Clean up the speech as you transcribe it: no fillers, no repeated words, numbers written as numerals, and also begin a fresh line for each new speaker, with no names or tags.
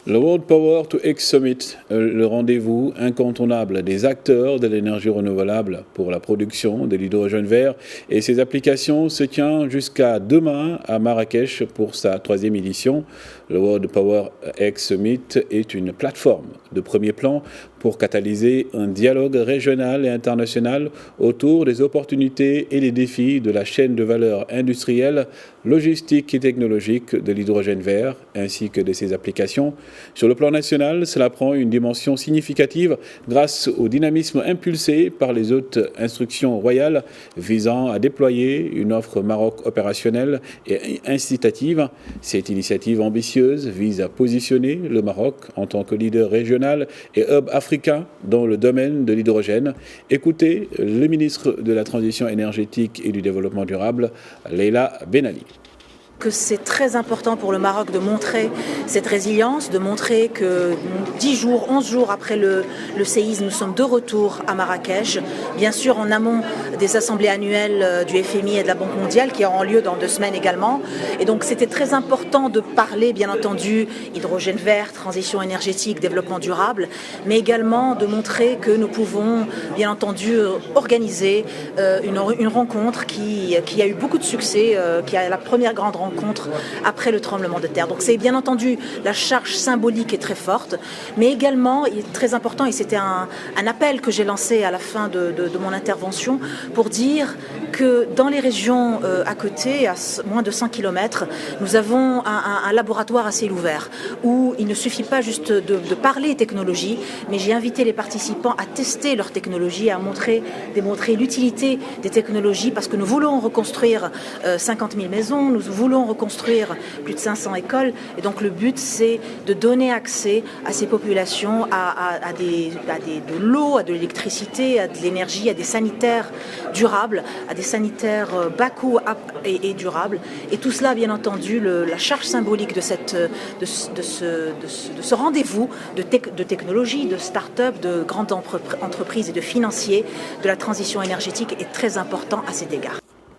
Le World Power to X Summit, le rendez-vous incontournable des acteurs de l'énergie renouvelable pour la production de l'hydrogène vert et ses applications, se tient jusqu'à demain à Marrakech pour sa 3e édition. Le World Power X Summit est une plateforme de premier plan pour catalyser un dialogue régional et international autour des opportunités et des défis de la chaîne de valeur industrielle, logistique et technologique de l'hydrogène vert ainsi que de ses applications. Sur le plan national, cela prend une dimension significative grâce au dynamisme impulsé par les hautes instructions royales visant à déployer une offre Maroc opérationnelle et incitative. Cette initiative ambitieuse vise à positionner le Maroc en tant que leader régional et hub africain dans le domaine de l'hydrogène. Écoutez le ministre de la Transition énergétique et du Développement durable, Leïla Ben Ali.
Que c'est très important pour le Maroc de montrer cette résilience, de montrer que 11 jours après le séisme, nous sommes de retour à Marrakech, bien sûr en amont des assemblées annuelles du FMI et de la Banque mondiale qui auront lieu dans 2 semaines également. Et donc c'était très important de parler, bien entendu, hydrogène vert, transition énergétique, développement durable, mais également de montrer que nous pouvons, bien entendu, organiser une rencontre qui a eu beaucoup de succès, qui est la première grande rencontre après le tremblement de terre. Donc c'est bien entendu la charge symbolique est très forte, mais également il est très important, et c'était un appel que j'ai lancé à la fin de mon intervention pour dire que dans les régions à côté, à moins de 100 km, nous avons un laboratoire à ciel ouvert où il ne suffit pas juste de parler technologie, mais j'ai invité les participants à tester leur technologie, à démontrer l'utilité des technologies, parce que nous voulons reconstruire 50 000 maisons, nous voulons reconstruire plus de 500 écoles, et donc le but c'est de donner accès à ces populations à de l'eau, à de l'électricité, à de l'énergie, à des sanitaires durables, à des sanitaires bas coût et durables, et tout cela bien entendu la charge symbolique de ce rendez-vous de technologie, de start-up, de grandes entreprises et de financiers de la transition énergétique est très important à cet égard.